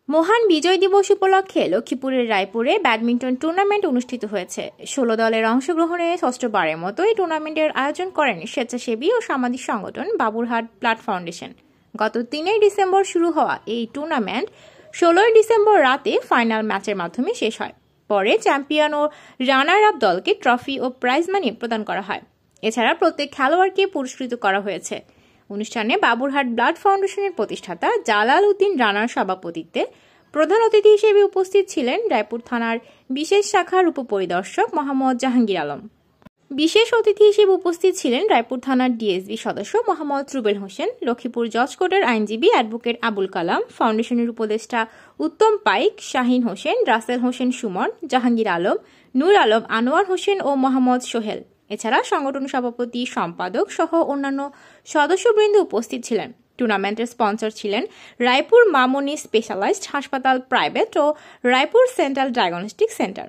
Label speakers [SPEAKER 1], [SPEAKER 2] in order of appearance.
[SPEAKER 1] মহান বিজয় দিবস উপলক্ষে লক্ষ্মীপুরের রায়পুরে ব্যাডমিন্টন টুর্নামেন্ট অনুষ্ঠিত হয়েছে। ১৬ দলের অংশগ্রহণে ষষ্ঠবারের মতো এই টুর্নামেন্টের আয়োজন করেন স্বেচ্ছাসেবী ও সামাজিক সংগঠন বাবুরহাট ব্লাড ফাউন্ডেশন। গত ৩ ডিসেম্বর শুরু হওয়া এই টুর্নামেন্ট ১৬ ডিসেম্বর রাতে ফাইনাল ম্যাচের মাধ্যমে শেষ হয়। পরে চ্যাম্পিয়ন ও রানার আপ দলকে ট্রফি ও প্রাইজ মানি প্রদান করা হয়। এছাড়া প্রত্যেক খেলোয়াড়কে পুরস্কৃত করা হয়েছে। অনুষ্ঠানে বাবুরহাট ব্লাড ফাউন্ডেশনের প্রতিষ্ঠাতা জালাল উদ্দিন রানার সভাপতিত্বে প্রধান অতিথি হিসেবে উপস্থিত ছিলেন রায়পুর থানার বিশেষ শাখার উপপরিদর্শক মোহাম্মদ জাহাঙ্গীর আলম। বিশেষ অতিথি হিসেবে উপস্থিত ছিলেন রায়পুর থানার ডিএসবি সদস্য মোহাম্মদ রুবেল হোসেন, লক্ষ্মীপুর জজ কোর্টের আইনজীবী অ্যাডভোকেট আবুল কালাম, ফাউন্ডেশনের উপদেষ্টা উত্তম পাইক, শাহিন হোসেন, রাসেল হোসেন সুমন, জাহাঙ্গীর আলম, নূর আলম, আনোয়ার হোসেন ও মোহাম্মদ সোহেল। এছাড়া সংগঠন সভাপতি, সম্পাদক সহ অন্যান্য সদস্যবৃন্দ উপস্থিত ছিলেন। টুর্নামেন্টের স্পন্সর ছিলেন রায়পুর মামনি স্পেশালাইজড হাসপাতাল প্রাইভেট ও রায়পুর সেন্ট্রাল ডায়াগনস্টিক সেন্টার।